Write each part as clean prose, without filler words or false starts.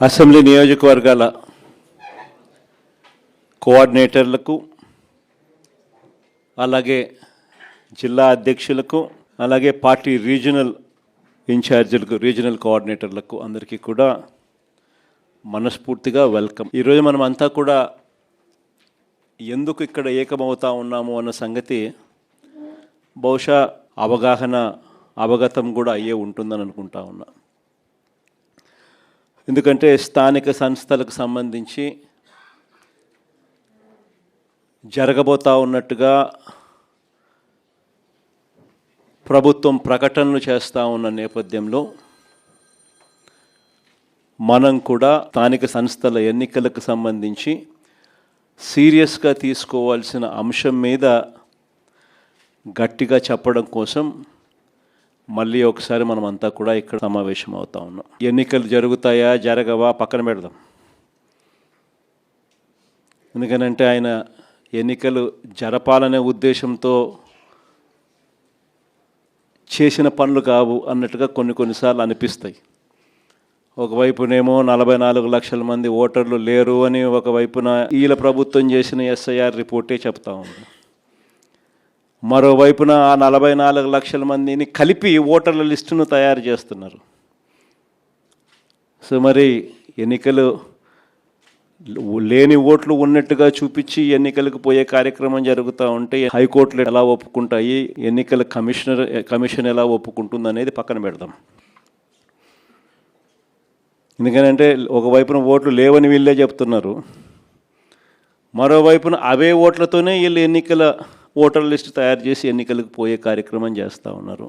Assembly నియోజకవర్గాల కోఆర్డినేటర్లకు, అలాగే జిల్లా అధ్యక్షులకు, అలాగే పార్టీ రీజనల్ ఇన్ఛార్జీలకు, రీజనల్ కోఆర్డినేటర్లకు అందరికీ కూడా మనస్ఫూర్తిగా వెల్కమ్. ఈరోజు మనం అంతా కూడా ఎందుకు ఇక్కడ ఏకమవుతా ఉన్నాము అన్న సంగతి బహుశా అవగతం కూడా అయ్యే ఉంటుందని అనుకుంటా ఉన్నా. ఎందుకంటే స్థానిక సంస్థలకు సంబంధించి జరగబోతా ఉన్నట్టుగా ప్రభుత్వం ప్రకటనలు చేస్తూ ఉన్న నేపథ్యంలో మనం కూడా స్థానిక సంస్థల ఎన్నికలకు సంబంధించి సీరియస్గా తీసుకోవాల్సిన అంశం మీద గట్టిగా చెప్పడం కోసం మళ్ళీ ఒకసారి మనం అంతా కూడా ఇక్కడ సమావేశం అవుతా ఉన్నాం. ఎన్నికలు జరుగుతాయా జరగవా పక్కన పెడదాం. ఎందుకనంటే ఆయన ఎన్నికలు జరపాలనే ఉద్దేశంతో చేసిన పనులు కావు అన్నట్టుగా కొన్నిసార్లు అనిపిస్తాయి. ఒకవైపునేమో 44 లక్షల మంది ఓటర్లు లేరు అని, ఒకవైపున ఈల ప్రభుత్వం చేసిన ఎస్ఐఆర్ రిపోర్టే చెప్తా ఉంది. మరోవైపున ఆ 44 లక్షల మందిని కలిపి ఓటర్ల లిస్టును తయారు చేస్తున్నారు. సో మరి ఎన్నికలు లేని ఓట్లు ఉన్నట్టుగా చూపించి ఎన్నికలకు పోయే కార్యక్రమం జరుగుతూ ఉంటే హైకోర్టులు ఎలా ఒప్పుకుంటాయి, ఎన్నికల కమిషన్ ఎలా ఒప్పుకుంటుంది అనేది పక్కన పెడదాం. ఎందుకంటే ఒకవైపున ఓట్లు లేవని వీళ్ళే చెప్తున్నారు, మరోవైపున అవే ఓట్లతోనే వీళ్ళు ఎన్నికల ఓటర్ లిస్టు తయారు చేసి ఎన్నికలకు పోయే కార్యక్రమం చేస్తూ ఉన్నారు.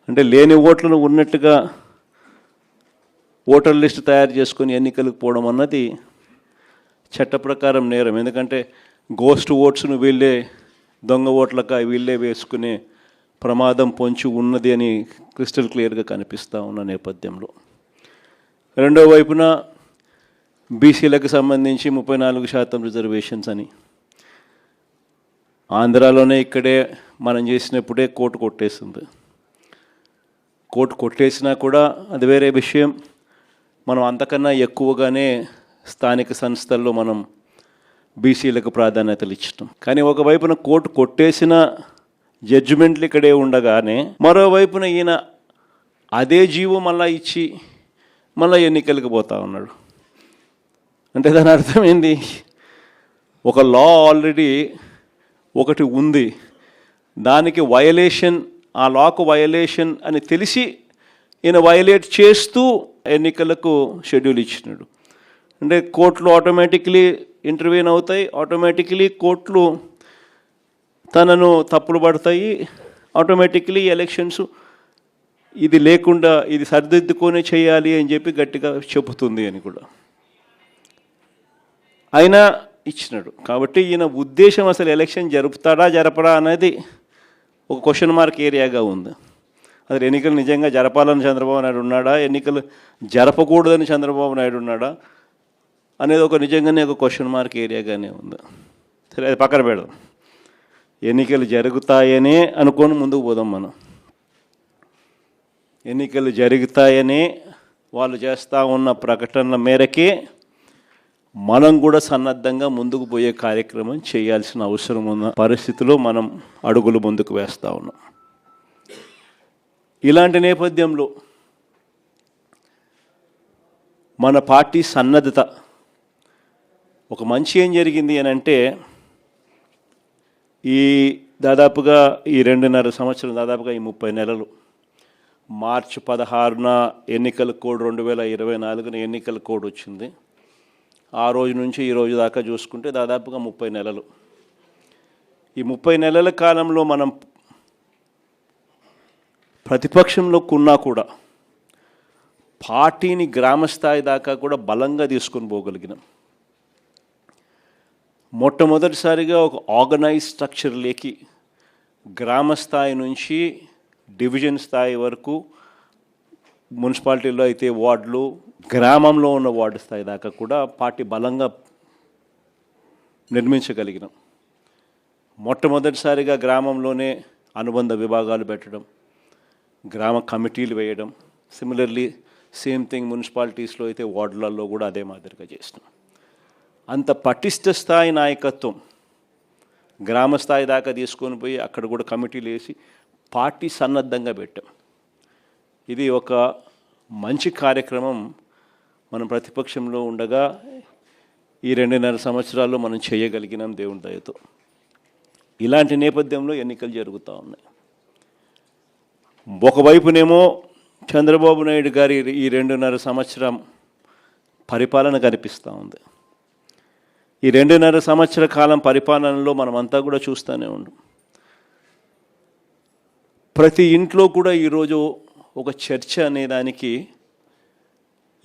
అంటే లేని ఓట్లను ఉన్నట్టుగా ఓటర్ లిస్టు తయారు చేసుకొని ఎన్నికలకు పోవడం అన్నది చట్ట ప్రకారం నేరం. ఎందుకంటే గోస్ట్ ఓట్స్ను వీళ్ళే దొంగ ఓట్లక వీళ్ళే వేసుకునే ప్రమాదం పొంచి ఉన్నది అని క్రిస్టల్ క్లియర్గా కనిపిస్తూ ఉన్న నేపథ్యంలో, రెండో వైపున బీసీలకు సంబంధించి 34% రిజర్వేషన్స్ అని ఆంధ్రాలోనే ఇక్కడే మనం చేసినప్పుడే కోర్టు కొట్టేస్తుంది. కోర్టు కొట్టేసినా కూడా అది వేరే విషయం. మనం అంతకన్నా ఎక్కువగానే స్థానిక సంస్థల్లో మనం బీసీలకు ప్రాధాన్యతలు ఇచ్చటం. కానీ ఒకవైపున కోర్టు కొట్టేసిన జడ్జిమెంట్లు ఇక్కడే ఉండగానే మరోవైపున ఈయన అదే జీవో మళ్ళా ఇచ్చి మళ్ళీ ఎన్నికలకు పోతా ఉన్నాడు. అంటే దాని అర్థం ఏంది? ఒక లా ఆల్రెడీ ఒకటి ఉంది, దానికి వయలేషన్, ఆ లాకు వయలేషన్ అని తెలిసి ఈయన వయలేట్ చేస్తూ ఎన్నికలకు షెడ్యూల్ ఇచ్చినాడు. అంటే కోర్టులు ఆటోమేటిక్లీ ఇంటర్వ్యూన్ అవుతాయి, ఆటోమేటిక్లీ కోర్టులు తనను తప్పులు పడతాయి, ఆటోమేటిక్లీ ఎలక్షన్స్ ఇది లేకుండా ఇది సరిదిద్దుకొని చేయాలి అని చెప్పి గట్టిగా చెబుతుంది అని కూడా అయినా ఇచ్చినాడు. కాబట్టి ఈయన ఉద్దేశం అసలు ఎలక్షన్ జరుపుతాడా జరపడా అనేది ఒక క్వశ్చన్ మార్క్ ఏరియాగా ఉంది. అసలు ఎన్నికలు నిజంగా జరపాలని చంద్రబాబు నాయుడు ఉన్నాడా, ఎన్నికలు జరపకూడదని చంద్రబాబు నాయుడు ఉన్నాడా అనేది ఒక నిజంగానే ఒక క్వశ్చన్ మార్క్ ఏరియాగానే ఉంది. సరే, అది పక్కన పెడదాం. ఎన్నికలు జరుగుతాయనే అనుకొని ముందుకు పోదాం. మనం ఎన్నికలు జరుగుతాయని వాళ్ళు చేస్తూ ఉన్న ప్రకటనల మేరకే మనం కూడా సన్నద్ధంగా ముందుకు పోయే కార్యక్రమం చేయాల్సిన అవసరం ఉన్న పరిస్థితిలో మనం అడుగులు ముందుకు వేస్తూ ఉన్నాం. ఇలాంటి నేపథ్యంలో మన పార్టీ సన్నద్ధత ఒక మంచి ఏం జరిగింది అని అంటే, ఈ దాదాపుగా ఈ 2.5 సంవత్సరం, దాదాపుగా ఈ 30 నెలలు, మార్చి 16న ఎన్నికల కోడ్ 2024 ఎన్నికల కోడ్ వచ్చింది. ఆ రోజు నుంచి ఈ రోజు దాకా చూసుకుంటే దాదాపుగా 30 నెలలు. ఈ 30 నెలల కాలంలో మనం ప్రతిపక్షంలో ఉన్నా కూడా పార్టీని గ్రామస్థాయి దాకా కూడా బలంగా తీసుకొని పోగలిగినాం. మొట్టమొదటిసారిగా ఒక ఆర్గనైజ్ స్ట్రక్చర్లోకి గ్రామస్థాయి నుంచి డివిజన్ స్థాయి వరకు, మున్సిపాలిటీలో అయితే వార్డులు, గ్రామంలో ఉన్న వార్డు స్థాయి దాకా కూడా పార్టీ బలంగా నిర్మించగలిగినాం. మొట్టమొదటిసారిగా గ్రామంలోనే అనుబంధ విభాగాలు పెట్టడం, గ్రామ కమిటీలు వేయడం, సిమిలర్లీ సేమ్ థింగ్ మున్సిపాలిటీస్లో అయితే వార్డులలో కూడా అదే మాదిరిగా చేసినాం. అంత పటిష్ట స్థాయి నాయకత్వం గ్రామ స్థాయి దాకా తీసుకొని పోయి అక్కడ కూడా కమిటీలు వేసి పార్టీ సన్నద్ధంగా పెట్టాం. ఇది ఒక మంచి కార్యక్రమం. మనం ప్రతిపక్షంలో ఉండగా ఈ 2.5 సంవత్సరాల్లో మనం చేయగలిగినాం దేవుని దయతో. ఇలాంటి నేపథ్యంలో ఎన్నికలు జరుగుతూ ఉన్నాయి. ఒకవైపునేమో చంద్రబాబు నాయుడు గారి ఈ 2.5 సంవత్సరం పరిపాలన కనిపిస్తూ ఉంది. ఈ 2.5 సంవత్సర కాలం పరిపాలనలో మనమంతా కూడా చూస్తూనే ఉన్నాం. ప్రతి ఇంట్లో కూడా ఈరోజు ఒక చర్చ అనేదానికి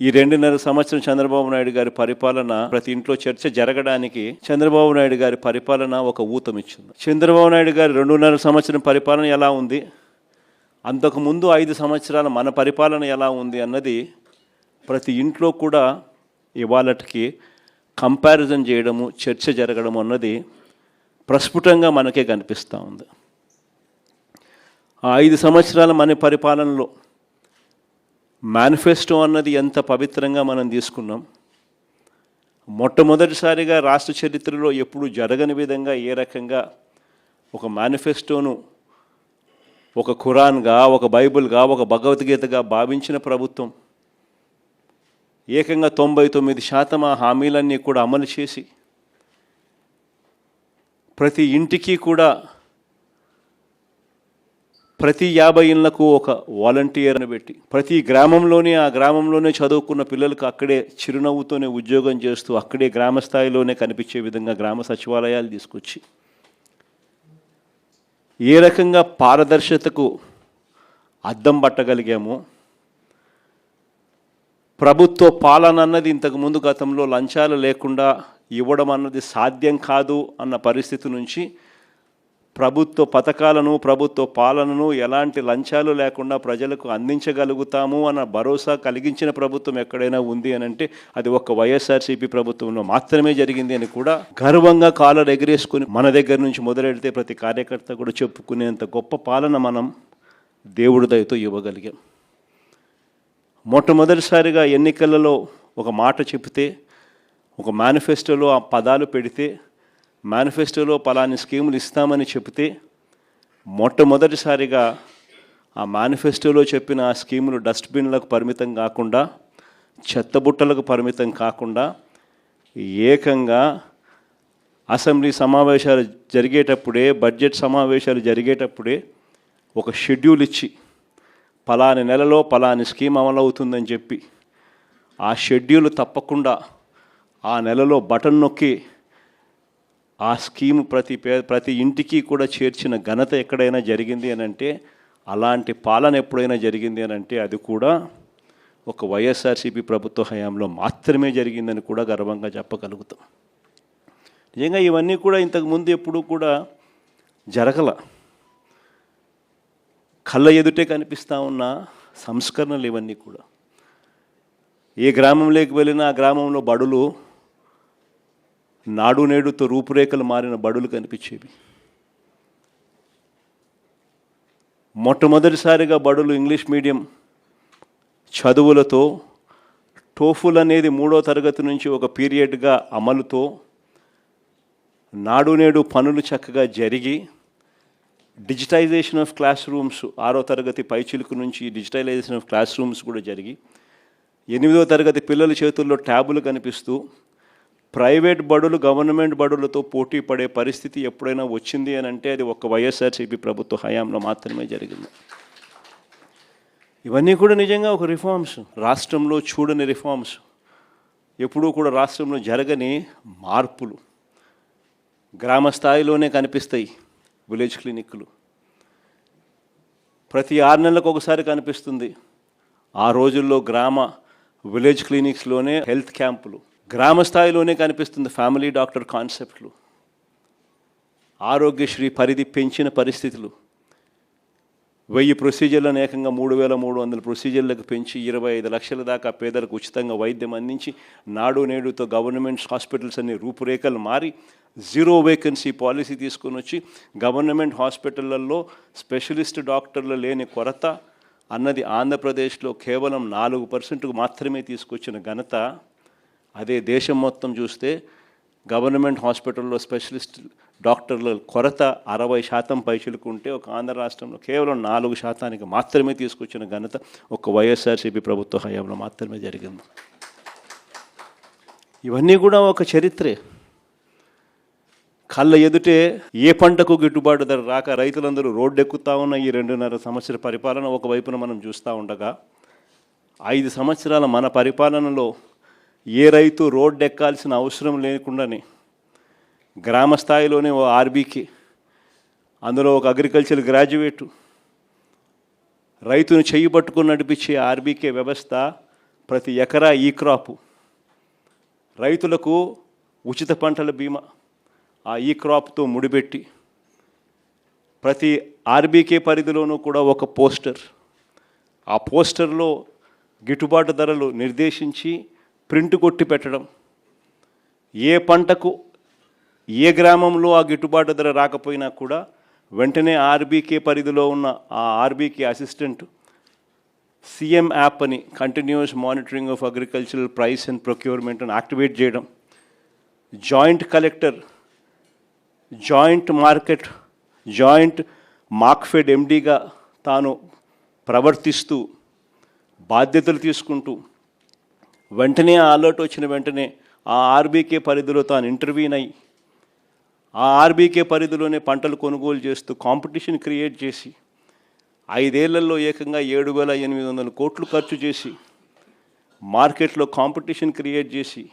ఈ 2.5 సంవత్సరం చంద్రబాబు నాయుడు గారి పరిపాలన, ప్రతి ఇంట్లో చర్చ జరగడానికి చంద్రబాబు నాయుడు గారి పరిపాలన ఒక ఊతమిచ్చింది. చంద్రబాబు నాయుడు గారి 2.5 సంవత్సరం పరిపాలన ఎలా ఉంది, అంతకుముందు 5 సంవత్సరాల మన పరిపాలన ఎలా ఉంది అన్నది ప్రతి ఇంట్లో కూడా ఇవాళకి కంపారిజన్ చేయడము, చర్చ జరగడము అన్నది ప్రస్ఫుటంగా మనకే కనిపిస్తూ ఉంది. ఆ 5 సంవత్సరాల మన పరిపాలనలో మేనిఫెస్టో అన్నది ఎంత పవిత్రంగా మనం తీసుకున్నాం. మొట్టమొదటిసారిగా రాష్ట్ర చరిత్రలో ఎప్పుడు జరగని విధంగా ఏ రకంగా ఒక మేనిఫెస్టోను ఒక ఖురాన్గా, ఒక బైబిల్గా, ఒక భగవద్గీతగా భావించిన ప్రభుత్వం ఏకంగా 99% ఆ హామీలన్నీ కూడా అమలు చేసి ప్రతి ఇంటికి కూడా ప్రతి 50 ఇళ్లకు ఒక వాలంటీర్ని పెట్టి ప్రతి గ్రామంలోనే ఆ గ్రామంలోనే చదువుకున్న పిల్లలకు అక్కడే చిరునవ్వుతోనే ఉద్యోగం చేస్తూ అక్కడే గ్రామ స్థాయిలోనే కనిపించే విధంగా గ్రామ సచివాలయాలు తీసుకొచ్చి ఏ రకంగా పారదర్శకతకు అద్దం పట్టగలిగామో, ప్రభుత్వ పాలన అన్నది ఇంతకుముందు గతంలో లంచాలు లేకుండా ఇవ్వడం అన్నది సాధ్యం కాదు అన్న పరిస్థితి నుంచి ప్రభుత్వ పథకాలను, ప్రభుత్వ పాలనను ఎలాంటి లంచాలు లేకుండా ప్రజలకు అందించగలుగుతాము అన్న భరోసా కలిగించిన ప్రభుత్వం ఎక్కడైనా ఉంది అని అంటే అది ఒక్క వైఎస్ఆర్సీపీ ప్రభుత్వంలో మాత్రమే జరిగింది అని కూడా గర్వంగా కాలర్ ఎగిరేసుకుని మన దగ్గర నుంచి మొదలెడితే ప్రతి కార్యకర్త కూడా చెప్పుకునేంత గొప్ప పాలన మనం దేవుడి దయతో ఇవ్వగలిగాం. మొట్టమొదటిసారిగా ఎన్నికలలో ఒక మాట చెబితే, ఒక మేనిఫెస్టోలో ఆ పదాలు పెడితే, మేనిఫెస్టోలో పలాని స్కీములు ఇస్తామని చెబితే మొట్టమొదటిసారిగా ఆ మేనిఫెస్టోలో చెప్పిన ఆ స్కీములు డస్ట్బిన్లకు పరిమితం కాకుండా, చెత్తబుట్టలకు పరిమితం కాకుండా ఏకంగా అసెంబ్లీ సమావేశాలు జరిగేటప్పుడే, బడ్జెట్ సమావేశాలు జరిగేటప్పుడే ఒక షెడ్యూల్ ఇచ్చి పలాని నెలలో పలాని స్కీమ్ అమలవుతుందని చెప్పి ఆ షెడ్యూల్ తప్పకుండా ఆ నెలలో బటన్ నొక్కి ఆ స్కీమ్ ప్రతి ఇంటికి కూడా చేర్చిన ఘనత ఎక్కడైనా జరిగింది అని అంటే, అలాంటి పాలన ఎప్పుడైనా జరిగింది అని అంటే అది కూడా ఒక వైఎస్ఆర్సీపీ ప్రభుత్వ హయాంలో మాత్రమే జరిగిందని కూడా గర్వంగా చెప్పగలుగుతాం. నిజంగా ఇవన్నీ కూడా ఇంతకుముందు ఎప్పుడూ కూడా జరగల. కళ్ళ ఎదుటే కనిపిస్తూ ఉన్న సంస్కరణలు ఇవన్నీ కూడా. ఏ గ్రామంలోకి వెళ్ళినా ఆ గ్రామంలో బడులు నాడు నేడుతో రూపురేఖలు మారిన బడులు కనిపించేవి. మొట్టమొదటిసారిగా బడులు ఇంగ్లీష్ మీడియం చదువులతో, టోఫుల్ అనేది 3వ తరగతి నుంచి ఒక పీరియడ్గా అమలుతో, నాడు నేడు పనులు చక్కగా జరిగి డిజిటైజేషన్ ఆఫ్ క్లాస్ రూమ్స్ 6వ తరగతి పైచిలుకు నుంచి డిజిటలైజేషన్ ఆఫ్ క్లాస్ రూమ్స్ కూడా జరిగి 8వ తరగతి పిల్లల చేతుల్లో ట్యాబులు కనిపిస్తూ ప్రైవేట్ బడులు గవర్నమెంట్ బడులతో పోటీ పడే పరిస్థితి ఎప్పుడైనా వచ్చింది అని అంటే అది ఒక వైఎస్ఆర్సీపీ ప్రభుత్వ హయాంలో మాత్రమే జరిగింది. ఇవన్నీ కూడా నిజంగా ఒక రిఫార్మ్స్, రాష్ట్రంలో చూడని రిఫార్మ్స్, ఎప్పుడూ కూడా రాష్ట్రంలో జరగని మార్పులు గ్రామ స్థాయిలోనే కనిపిస్తాయి. విలేజ్ క్లినిక్లు ప్రతి 6 నెలలకు ఒకసారి కనిపిస్తుంది. ఆ రోజుల్లో విలేజ్ క్లినిక్స్లోనే హెల్త్ క్యాంపులు, గ్రామ స్థాయిలోనే కనిపిస్తుంది ఫ్యామిలీ డాక్టర్ కాన్సెప్ట్లు, ఆరోగ్యశ్రీ పరిధి పెంచిన పరిస్థితులు, 1000 ప్రొసీజర్లను ఏకంగా 3300 ప్రొసీజర్లకు పెంచి 25 లక్షల దాకా పేదలకు ఉచితంగా వైద్యం అందించి నాడు నేడుతో గవర్నమెంట్ హాస్పిటల్స్ అన్ని రూపురేఖలు మారి 0 వేకెన్సీ పాలసీ తీసుకొని వచ్చి గవర్నమెంట్ హాస్పిటళ్లలో స్పెషలిస్ట్ డాక్టర్లు లేని కొరత, అన్నది ఆంధ్రప్రదేశ్లో కేవలం 4% మాత్రమే తీసుకొచ్చిన ఘనత. అదే దేశం మొత్తం చూస్తే గవర్నమెంట్ హాస్పిటల్లో స్పెషలిస్ట్ డాక్టర్ల కొరత 60% పైచిలకు ఉంటే ఒక ఆంధ్ర రాష్ట్రంలో కేవలం 4% మాత్రమే తీసుకొచ్చిన ఘనత ఒక వైఎస్ఆర్సీపీ ప్రభుత్వ హయాంలో మాత్రమే జరిగింది. ఇవన్నీ కూడా ఒక చరిత్రే. కళ్ళ ఎదుటే ఏ పంటకు గిట్టుబాటు ధర రాక రైతులందరూ రోడ్డెక్కుతా ఉన్న ఈ 2.5 సంవత్సర పరిపాలన ఒకవైపున మనం చూస్తూ ఉండగా 5 సంవత్సరాల మన పరిపాలనలో ఏ రైతు రోడ్డెక్కాల్సిన అవసరం లేకుండానే గ్రామ స్థాయిలోనే ఓ ఆర్బీకే, అందులో ఒక అగ్రికల్చర్ గ్రాడ్యుయేటు, రైతును చెయ్యి పట్టుకుని నడిపించే ఆర్బీకే వ్యవస్థ, ప్రతి ఎకరా ఈ క్రాపు, రైతులకు ఉచిత పంటల బీమా, ఆ ఈ క్రాప్తో ముడిపెట్టి ప్రతి ఆర్బీకే పరిధిలోనూ కూడా ఒక పోస్టర్, ఆ పోస్టర్లో గిట్టుబాటు ధరలు నిర్దేశించి ప్రింట్ కొట్టి పెట్టడం, ఏ పంటకు ఏ గ్రామంలో ఆ గిట్టుబాటు ధర రాకపోయినా కూడా వెంటనే ఆర్బీకే పరిధిలో ఉన్న ఆ ఆర్బీకే అసిస్టెంట్ సీఎం యాప్ అని continuous monitoring of agricultural price and procurement అని యాక్టివేట్ చేయడం, జాయింట్ కలెక్టర్ జాయింట్ మార్క్ఫెడ్ ఎండీగా తాను ప్రవర్తిస్తూ బాధ్యతలు తీసుకుంటూ వెంటనే ఆ అలర్ట్ వచ్చిన వెంటనే ఆ ఆర్బీకే పరిధిలో తాను ఇంటర్వ్యూన్ అయ్యి ఆ ఆర్బీకే పరిధిలోనే పంటలు కొనుగోలు చేస్తూ కాంపిటీషన్ క్రియేట్ చేసి 5 ఏళ్లలో ఏకంగా 7,800 కోట్లు ఖర్చు చేసి మార్కెట్లో కాంపిటీషన్ క్రియేట్ చేసి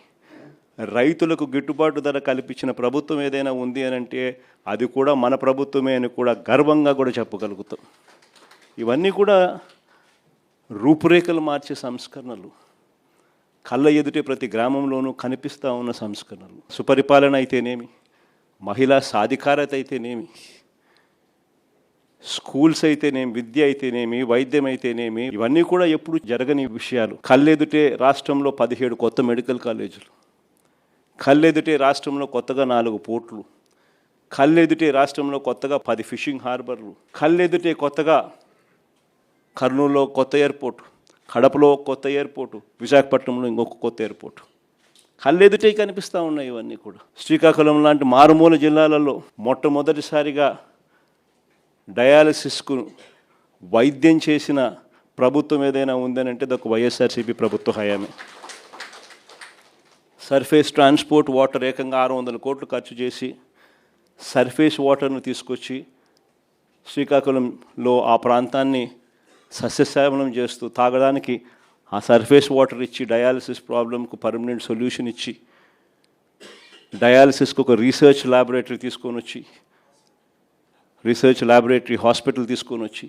రైతులకు గిట్టుబాటు ధర కల్పించిన ప్రభుత్వం ఏదైనా ఉంది అని అంటే అది కూడా మన ప్రభుత్వమే అని కూడా గర్వంగా కూడా చెప్పగలుగుతాం. ఇవన్నీ కూడా రూపురేఖలు మార్చే సంస్కరణలు, కళ్ళ ఎదుటే ప్రతి గ్రామంలోనూ కనిపిస్తూ ఉన్న సంస్కరణలు. సుపరిపాలన అయితేనేమి, మహిళా సాధికారత అయితేనేమి, స్కూల్స్ అయితేనేమి, విద్య అయితేనేమి, వైద్యం అయితేనేమి, ఇవన్నీ కూడా ఎప్పుడు జరగని విషయాలు. కళ్ళెదుటే రాష్ట్రంలో 17 కొత్త మెడికల్ కాలేజీలు, కళ్ళెదుటే రాష్ట్రంలో కొత్తగా 4 పోర్ట్లు, కళ్ళెదుటే రాష్ట్రంలో కొత్తగా 10 ఫిషింగ్ హార్బర్లు, కళ్ళెదుటే కొత్తగా కర్నూలులో కొత్త ఎయిర్పోర్టు, కడపలో కొత్త ఎయిర్పోర్టు, విశాఖపట్నంలో ఇంకొక కొత్త ఎయిర్పోర్టు కళ్ళెదుటే కనిపిస్తూ ఉన్నాయి. ఇవన్నీ కూడా శ్రీకాకుళం లాంటి మారుమూల జిల్లాలలో మొట్టమొదటిసారిగా డయాలసిస్కు వైద్యం చేసిన ప్రభుత్వం ఏదైనా ఉందని అంటే ఒక వైఎస్ఆర్సీపీ ప్రభుత్వ హయామే. సర్ఫేస్ ట్రాన్స్పోర్ట్ వాటర్ ఏకంగా 600 కోట్లు ఖర్చు చేసి సర్ఫేస్ వాటర్ను తీసుకొచ్చి శ్రీకాకుళంలో ఆ ప్రాంతాన్ని సస్యశ్యామలం చేస్తూ తాగడానికి ఆ సర్ఫేస్ వాటర్ ఇచ్చి డయాలసిస్ ప్రాబ్లంకు పర్మనెంట్ సొల్యూషన్ ఇచ్చి డయాలసిస్కు ఒక రీసెర్చ్ ల్యాబొరేటరీ తీసుకొని వచ్చి రీసెర్చ్ ల్యాబొరేటరీ హాస్పిటల్ తీసుకొని వచ్చి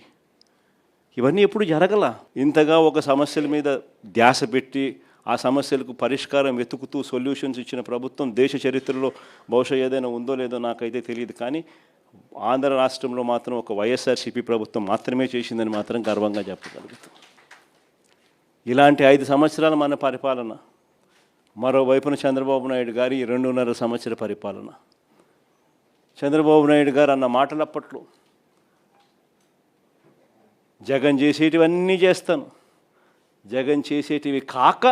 ఇవన్నీ ఎప్పుడు జరగల. ఇంతగా ఒక సమస్యల మీద ధ్యాస పెట్టి ఆ సమస్యలకు పరిష్కారం వెతుకుతూ సొల్యూషన్స్ ఇచ్చిన ప్రభుత్వం దేశ చరిత్రలో బహుశా ఏదైనా ఉందో లేదో నాకైతే తెలియదు, కానీ ఆంధ్ర రాష్ట్రంలో మాత్రం ఒక వైఎస్ఆర్సీపీ ప్రభుత్వం మాత్రమే చేసిందని మాత్రం గర్వంగా చెప్పగలుగుతాం. ఇలాంటి 5 సంవత్సరాల మన పరిపాలన, మరోవైపున చంద్రబాబు నాయుడు గారి 2.5 సంవత్సర పరిపాలన. చంద్రబాబు నాయుడు గారు అన్న మాటలు అప్పట్లో జగన్ చేసేటివన్నీ చేస్తాను, జగన్ చేసేటివి కాక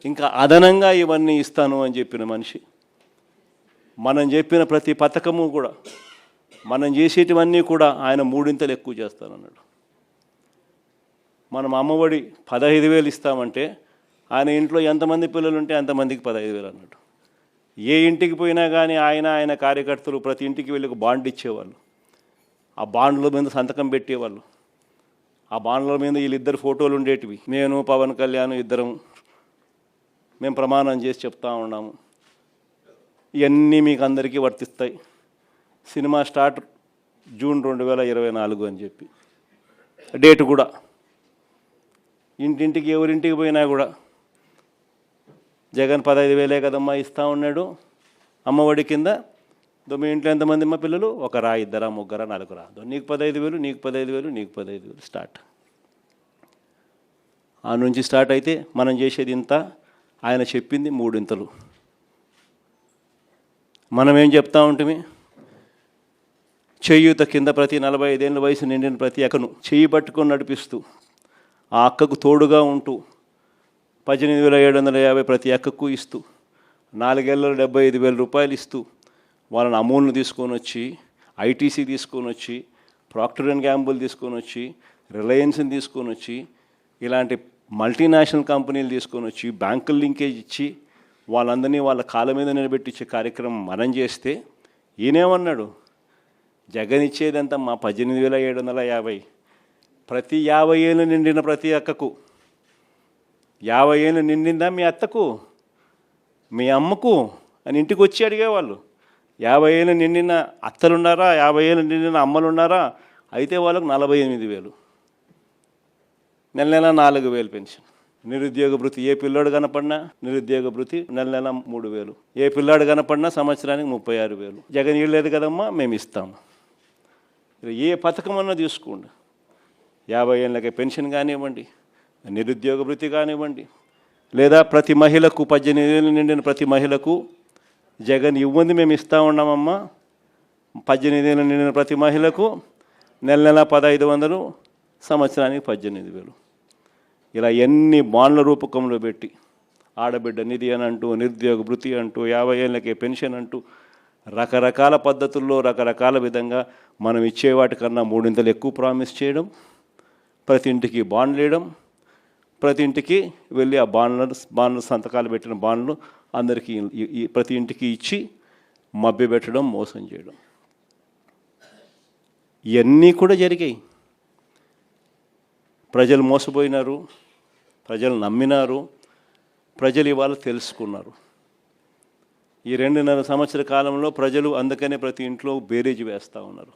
ఇంకా అదనంగా ఇవన్నీ ఇస్తాను అని చెప్పిన మనిషి. మనం చెప్పిన ప్రతి పథకము కూడా మనం చేసేటివన్నీ కూడా ఆయన 3 ఎక్కువ చేస్తానన్నాడు. మనం అమ్మఒడి 15,000 ఇస్తామంటే ఆయన ఇంట్లో ఎంతమంది పిల్లలు ఉంటే అంతమందికి 15,000 అన్నాడు. ఏ ఇంటికి పోయినా కానీ ఆయన కార్యకర్తలు ప్రతి ఇంటికి వెళ్ళి ఒక బాండ్ ఇచ్చేవాళ్ళు, ఆ బాండ్ల మీద సంతకం పెట్టేవాళ్ళు, ఆ బాండ్ల మీద వీళ్ళిద్దరు ఫోటోలు ఉండేటివి. నేను పవన్ కళ్యాణ్ ఇద్దరం మేము ప్రమాణం చేసి చెప్తా ఉన్నాము, ఇవన్నీ మీకు అందరికీ వర్తిస్తాయి, సినిమా స్టార్ట్ జూన్ 2024 అని చెప్పి డేట్ కూడా ఇంటింటికి ఎవరింటికి పోయినా కూడా జగన్ 15,000 కదమ్మా ఇస్తూ ఉన్నాడు అమ్మఒడి కింద. మీ ఇంట్లో ఎంతమంది అమ్మ పిల్లలు, 1, 2, 3, 4, నీకు 15,000, నీకు 15,000, నీకు 15,000 స్టార్ట్. ఆ నుంచి స్టార్ట్ అయితే మనం చేసేది ఇంత, ఆయన చెప్పింది 3. మనం ఏం చెప్తా ఉంటుంది, చేయూత కింద ప్రతి 45 ఏళ్ళ వయసు నిండిన ప్రతి అక్కను చేయి పట్టుకొని నడిపిస్తూ ఆ అక్కకు తోడుగా ఉంటూ 18,750 ప్రతి అక్కకు ఇస్తూ 4 ఏళ్ళలో 75,000 రూపాయలు ఇస్తూ వాళ్ళని అమూల్ను తీసుకొని వచ్చి, ఐటీసీ తీసుకొని వచ్చి, ప్రాక్టర్ అండ్ గ్యాంబుల్ తీసుకొని వచ్చి, రిలయన్స్ని తీసుకొని వచ్చి, ఇలాంటి మల్టీనేషనల్ కంపెనీలు తీసుకొని వచ్చి బ్యాంకుల లింకేజ్ ఇచ్చి వాళ్ళందరినీ వాళ్ళ కాళ్ళ మీద నిలబెట్టించే కార్యక్రమం మనం చేస్తే ఈయనేమన్నాడు, జగన్ ఇచ్చేదంతా మా 18,750 ప్రతి 50 ఏళ్ళు నిండిన ప్రతి అక్కకు 50 ఏళ్ళు నిండిందా మీ అత్తకు మీ అమ్మకు అని ఇంటికి వచ్చి అడిగేవాళ్ళు. 50 ఏళ్ళు నిండిన అత్తలున్నారా, 50 ఏళ్ళు నిండిన అమ్మలు ఉన్నారా, అయితే వాళ్ళకు 48,000, నెల నెల 4,000 పెన్షన్. నిరుద్యోగ భృతి ఏ పిల్లోడు కనపడినా నిరుద్యోగ భృతి నెల నెల 3,000, ఏ పిల్లాడు కనపడినా సంవత్సరానికి 36,000. జగన్ ఇవ్వలేదు కదమ్మా మేము ఇస్తాము. ఏ పథకం అన్నా తీసుకోండి, 50 ఏళ్ళకి పెన్షన్ కానివ్వండి, నిరుద్యోగ భృతి కానివ్వండి, లేదా ప్రతి మహిళకు 18 ఏళ్ళు నిండిన ప్రతి మహిళకు జగన్ ఇవ్వండి మేము ఇస్తూ ఉన్నామమ్మా. 18 ఏళ్ళు నిండిన ప్రతి మహిళకు నెల నెల 1,500, సంవత్సరానికి 18,000. ఇలా ఎన్ని బాండ్ల రూపకంలో పెట్టి ఆడబిడ్డ నిధి అని అంటూ, నిరుద్యోగ భృతి అంటూ, 50 ఏళ్ళకే పెన్షన్ అంటూ రకరకాల పద్ధతుల్లో రకరకాల విధంగా మనం ఇచ్చే వాటికన్నా 3 ఇంతలు ఎక్కువ ప్రామిస్ చేయడం, ప్రతి ఇంటికి బాండ్లు వేయడం, ప్రతి ఇంటికి వెళ్ళి ఆ బాండ్లు సంతకాలు పెట్టిన బాండ్లు అందరికీ ప్రతి ఇంటికి ఇచ్చి మభ్యపెట్టడం, మోసం చేయడం, ఇవన్నీ కూడా జరిగాయి. ప్రజలు మోసపోయినారు, ప్రజలు నమ్మినారు, ప్రజలు ఇవాళ తెలుసుకున్నారు. ఈ 2.5 సంవత్సర కాలంలో ప్రజలు అందుకనే ప్రతి ఇంట్లో బేరీజు వేస్తూ ఉన్నారు.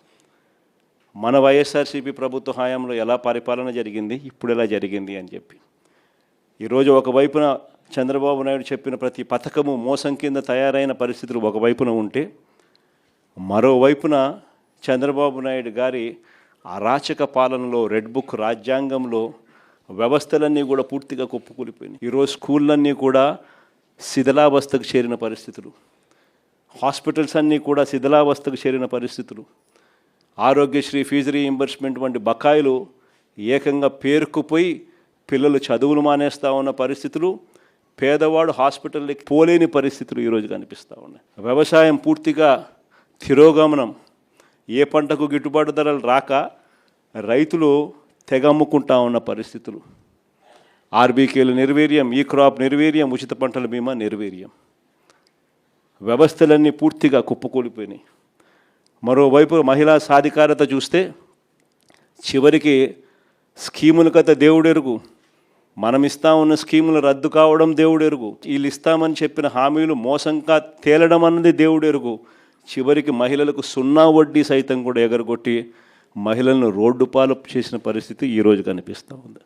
మన వైఎస్ఆర్సీపీ ప్రభుత్వ హయాంలో ఎలా పరిపాలన జరిగింది, ఇప్పుడు ఎలా జరిగింది అని చెప్పి. ఈరోజు ఒకవైపున చంద్రబాబు నాయుడు చెప్పిన ప్రతి పథకము మోసం కింద తయారైన పరిస్థితులు ఒకవైపున ఉంటే, మరోవైపున చంద్రబాబు నాయుడు గారి అరాచక పాలనలో, రెడ్ బుక్ రాజ్యాంగంలో వ్యవస్థలన్నీ కూడా పూర్తిగా కుప్పకూలిపోయినాయి. ఈరోజు స్కూళ్ళన్నీ కూడా శిథిలావస్థకు చేరిన పరిస్థితులు, హాస్పిటల్స్ అన్నీ కూడా శిథిలావస్థకు చేరిన పరిస్థితులు, ఆరోగ్యశ్రీ ఫీజు రీయింబర్స్మెంట్ వంటి బకాయిలు ఏకంగా పేరుకుపోయి పిల్లలు చదువులు మానేస్తూ ఉన్న పరిస్థితులు, పేదవాడు హాస్పిటల్కి పోలేని పరిస్థితులు ఈరోజు కనిపిస్తూ ఉన్నాయి. వ్యవసాయం పూర్తిగా తిరోగమనం, ఏ పంటకు గిట్టుబాటు ధరలు రాక రైతులు తెగమ్ముకుంటా ఉన్న పరిస్థితులు, ఆర్బీకేలు నిర్వీర్యం, ఈ క్రాప్ నిర్వీర్యం, ఉచిత పంటల బీమా నిర్వీర్యం, వ్యవస్థలన్నీ పూర్తిగా కుప్పకూలిపోయినాయి. మరోవైపు మహిళా సాధికారత చూస్తే చివరికి స్కీముల కథ దేవుడెరుగు, మనం ఇస్తా ఉన్న స్కీములు రద్దు కావడం దేవుడెరుగు, వీళ్ళు ఇస్తామని చెప్పిన హామీలు మోసంగా తేలడం అన్నది దేవుడెరుగు. చివరికి మహిళలకు 0 వడ్డీ సైతం కూడా ఎగరగొట్టి మహిళలను రోడ్డు పాలు చేసిన పరిస్థితి ఈరోజు కనిపిస్తూ ఉంది.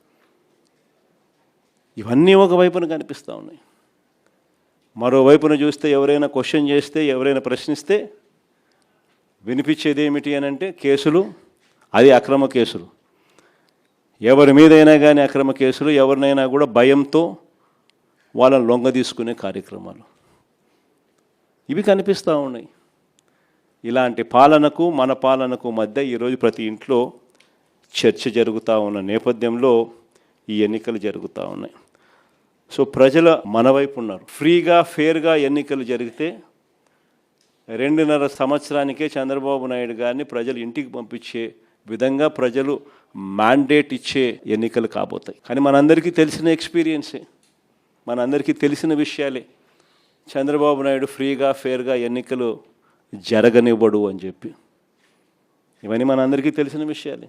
ఇవన్నీ ఒకవైపున కనిపిస్తూ ఉన్నాయి. మరోవైపున చూస్తే ఎవరైనా క్వశ్చన్ చేస్తే, ఎవరైనా ప్రశ్నిస్తే వినిపించేది ఏమిటి అని అంటే కేసులు, అది అక్రమ కేసులు. ఎవరి మీదైనా కానీ అక్రమ కేసులు, ఎవరినైనా కూడా భయంతో వాళ్ళని లొంగ తీసుకునే కార్యక్రమాలు ఇవి కనిపిస్తూ ఉన్నాయి. ఇలాంటి పాలనకు మన పాలనకు మధ్య ఈరోజు ప్రతి ఇంట్లో చర్చ జరుగుతూ ఉన్న నేపథ్యంలో ఈ ఎన్నికలు జరుగుతూ ఉన్నాయి. సో ప్రజల మన వైపు ఉన్నారు. ఫ్రీగా ఫేర్గా ఎన్నికలు జరిగితే 2.5 సంవత్సరానికే చంద్రబాబు నాయుడు గారిని ప్రజలు ఇంటికి పంపించే విధంగా ప్రజలు మ్యాండేట్ ఇచ్చే ఎన్నికలు కాబోతాయి. కానీ మనందరికీ తెలిసిన ఎక్స్పీరియన్సే, మనందరికీ తెలిసిన విషయాలే. చంద్రబాబు నాయుడు ఫ్రీగా ఫేర్గా ఎన్నికలు జరగనివ్వడు అని చెప్పి, ఇవన్నీ మనందరికీ తెలిసిన విషయాలే.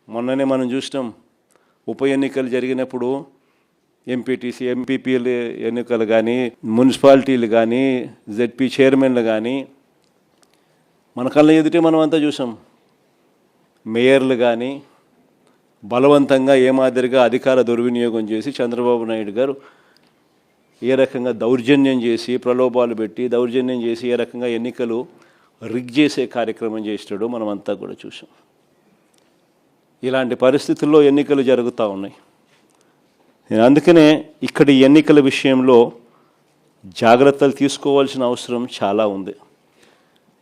మొన్ననే మనం చూసినాం, ఉప ఎన్నికలు జరిగినప్పుడు ఎంపీటీసీ, ఎంపీపీలు ఎన్నికలు కానీ, మున్సిపాలిటీలు కానీ, జెడ్పీ చైర్మన్లు కానీ మన కళ్ళ ఎదుటే మనం అంతా చూసాం. మేయర్లు కానీ బలవంతంగా ఏ మాదిరిగా అధికార దుర్వినియోగం చేసి చంద్రబాబు నాయుడు గారు ఏ రకంగా దౌర్జన్యం చేసి, ప్రలోభాలు పెట్టి దౌర్జన్యం చేసి ఏ రకంగా ఎన్నికలు రిగ్ చేసే కార్యక్రమం చేస్తాడో మనం అంతా కూడా చూసాం. ఇలాంటి పరిస్థితుల్లో ఎన్నికలు జరుగుతూ ఉన్నాయి. అందుకనే ఇక్కడ ఎన్నికల విషయంలో జాగ్రత్తలు తీసుకోవాల్సిన అవసరం చాలా ఉంది.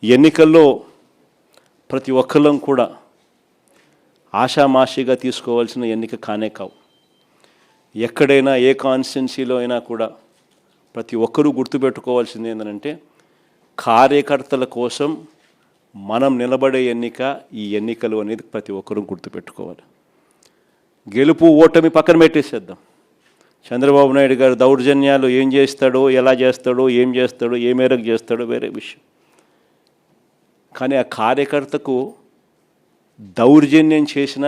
ఎన్నికల్లో ప్రతి ఒక్కళ్ళం కూడా ఆషామాషిగా తీసుకోవాల్సిన ఎన్నిక కానే కావు. ఎక్కడైనా ఏ కాన్స్టిట్యున్సీలో అయినా కూడా ప్రతి ఒక్కరూ గుర్తుపెట్టుకోవాల్సింది ఏంటంటే కార్యకర్తల కోసం మనం నిలబడే ఎన్నిక ఈ ఎన్నికలు అనేది ప్రతి ఒక్కరూ గుర్తుపెట్టుకోవాలి. గెలుపు ఓటమి పక్కన పెట్టేసేద్దాం. చంద్రబాబు నాయుడు గారు దౌర్జన్యాలు ఏం చేస్తాడో, ఎలా చేస్తాడో, ఏం చేస్తాడో, ఏ మేరకు చేస్తాడో వేరే విషయం. కానీ ఆ కార్యకర్తకు దౌర్జన్యం చేసిన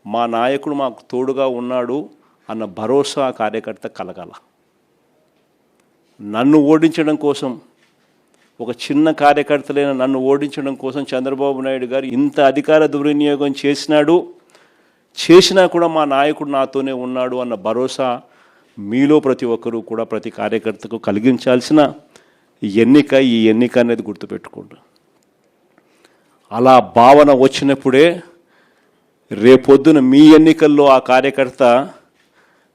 మా నాయకుడు మాకు తోడుగా ఉన్నాడు అన్న భరోసా ఆ కార్యకర్త కలగాల. నన్ను ఓడించడం కోసం, ఒక చిన్న కార్యకర్తలైన నన్ను ఓడించడం కోసం చంద్రబాబు నాయుడు గారు ఇంత అధికార దుర్వినియోగం చేసినా కూడా మా నాయకుడు నాతోనే ఉన్నాడు అన్న భరోసా మీలో ప్రతి ఒక్కరూ కూడా ప్రతి కార్యకర్తకు కలిగించాల్సిన ఎన్నిక ఈ ఎన్నిక అనేది గుర్తుపెట్టుకోండి. అలా భావన వచ్చినప్పుడే రేపొద్దున మీ ఎన్నికల్లో ఆ కార్యకర్త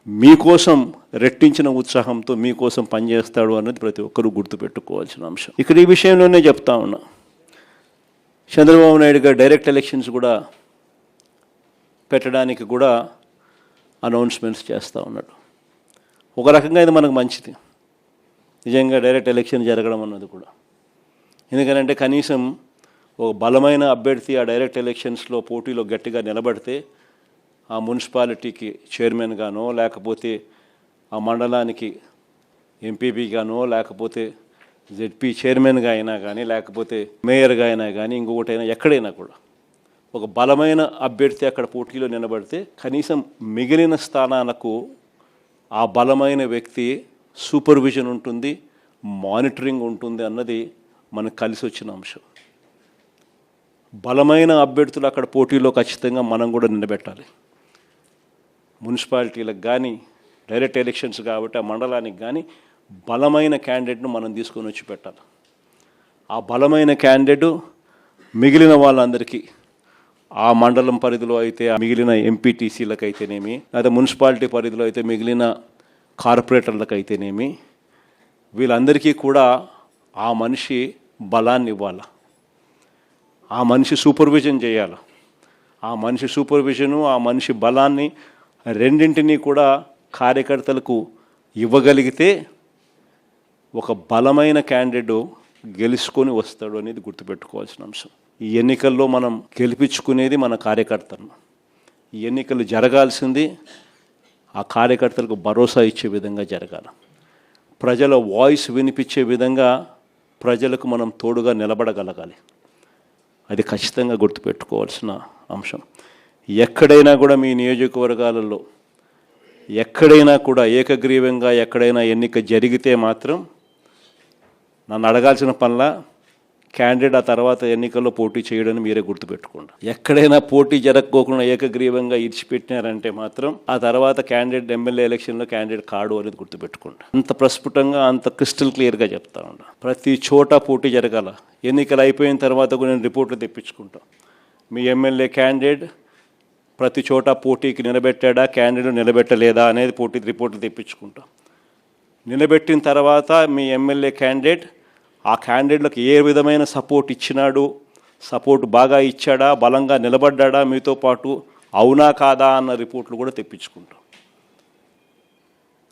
మీకోసం రెట్టించిన ఉత్సాహంతో మీకోసం పనిచేస్తాడు అన్నది ప్రతి ఒక్కరూ గుర్తుపెట్టుకోవాల్సిన అంశం. ఇక్కడ ఈ విషయంలోనే చెప్తా ఉన్నా, చంద్రబాబు నాయుడు గారు డైరెక్ట్ ఎలక్షన్స్ కూడా పెట్టడానికి కూడా అనౌన్స్మెంట్స్ చేస్తూ ఉన్నాడు. ఒక రకంగా ఇది మనకు మంచిది, నిజంగా డైరెక్ట్ ఎలక్షన్ జరగడం అన్నది కూడా. ఎందుకంటే కనీసం ఒక బలమైన అభ్యర్థి ఆ డైరెక్ట్ ఎలక్షన్స్లో పోటీలో గట్టిగా నిలబడితే ఆ మున్సిపాలిటీకి చైర్మన్గానో, లేకపోతే ఆ మండలానికి ఎంపీపీగానో, లేకపోతే జెడ్పీ చైర్మన్గా అయినా కానీ, లేకపోతే మేయర్గా అయినా కానీ, ఇంకొకటైనా ఎక్కడైనా కూడా ఒక బలమైన అభ్యర్థి అక్కడ పోటీలో నిలబడితే కనీసం మిగిలిన స్థానాలకు ఆ బలమైన వ్యక్తి సూపర్విజన్ ఉంటుంది, మానిటరింగ్ ఉంటుంది అన్నది మనకు కలిసి వచ్చిన అంశం. బలమైన అభ్యర్థులు అక్కడ పోటీలో ఖచ్చితంగా మనం కూడా నిలబెట్టాలి. మున్సిపాలిటీలకు కానీ డైరెక్ట్ ఎలక్షన్స్ కాబట్టి ఆ మండలానికి కానీ బలమైన క్యాండిడేట్ను మనం తీసుకొని వచ్చి పెట్టాలి. ఆ బలమైన క్యాండిడేట్ మిగిలిన వాళ్ళందరికీ, ఆ మండలం పరిధిలో అయితే మిగిలిన ఎంపీటీసీలకు అయితేనేమి, లేదా మున్సిపాలిటీ పరిధిలో అయితే మిగిలిన కార్పొరేటర్లకు అయితేనేమి, వీళ్ళందరికీ కూడా ఆ మనిషి బలాన్ని ఇవ్వాలి. ఆ మనిషి సూపర్విజన్ చేయాలి. ఆ మనిషి సూపర్విజను, ఆ మనిషి బలాన్ని రెండింటినీ కూడా కార్యకర్తలకు ఇవ్వగలిగితే ఒక బలమైన క్యాండిడేట్ గెలుచుకొని వస్తాడు అనేది గుర్తుపెట్టుకోవాల్సిన అంశం. ఈ ఎన్నికల్లో మనం గెలిపించుకునేది మన కార్యకర్తలను. ఈ ఎన్నికలు జరగాల్సింది ఆ కార్యకర్తలకు భరోసా ఇచ్చే విధంగా జరగాలి. ప్రజల వాయిస్ వినిపించే విధంగా ప్రజలకు మనం తోడుగా నిలబడగలగాలి. అది ఖచ్చితంగా గుర్తుపెట్టుకోవాల్సిన అంశం. ఎక్కడైనా కూడా మీ నియోజకవర్గాలలో ఎక్కడైనా కూడా ఏకగ్రీవంగా ఎక్కడైనా ఎన్నిక జరిగితే మాత్రం నన్ను అడగాల్సిన పనిలా క్యాండిడేట్ ఆ తర్వాత ఎన్నికల్లో పోటీ చేయడని మీరే గుర్తుపెట్టుకోండి. ఎక్కడైనా పోటీ జరగకోకుండా ఏకగ్రీవంగా ఇడిచిపెట్టినారంటే మాత్రం ఆ తర్వాత క్యాండిడేట్ ఎమ్మెల్యే ఎలక్షన్లో క్యాండిడేట్ కాడు అనేది గుర్తుపెట్టుకోండి. అంత ప్రస్ఫుటంగా, అంత క్రిస్టల్ క్లియర్గా చెప్తా ఉన్నా. ప్రతి చోట పోటీ జరగాల. ఎన్నికలు అయిపోయిన తర్వాత కూడా నేను రిపోర్ట్లు తెప్పించుకుంటాం. మీ ఎమ్మెల్యే క్యాండిడేట్ ప్రతి చోట పోటీకి నిలబెట్టాడా, క్యాండిడేట్ నిలబెట్టలేదా అనేది పోటీ రిపోర్ట్లు తెప్పించుకుంటాం. నిలబెట్టిన తర్వాత మీ ఎమ్మెల్యే క్యాండిడేట్ ఆ క్యాండిడేట్లకు ఏ విధమైన సపోర్ట్ ఇచ్చినాడు, సపోర్ట్ బాగా ఇచ్చాడా, బలంగా నిలబడ్డా మీతో పాటు, అవునా కాదా అన్న రిపోర్ట్లు కూడా తెప్పించుకుంటాం.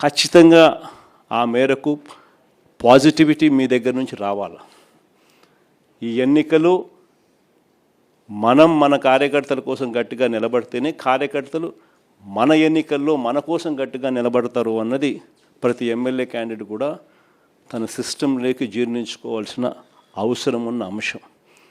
ఖచ్చితంగా ఆ మేరకు పాజిటివిటీ మీ దగ్గర నుంచి రావాలి. ఈ ఎన్నికలు మన కార్యకర్తల కోసం గట్టిగా నిలబడితేనే కార్యకర్తలు మన ఎన్నికల్లో మన కోసం గట్టిగా నిలబడతారు అన్నది ప్రతి ఎమ్మెల్యే క్యాండిడేట్ కూడా తన సిస్టంలోకి జీర్ణించుకోవాల్సిన అవసరం ఉన్న అంశం.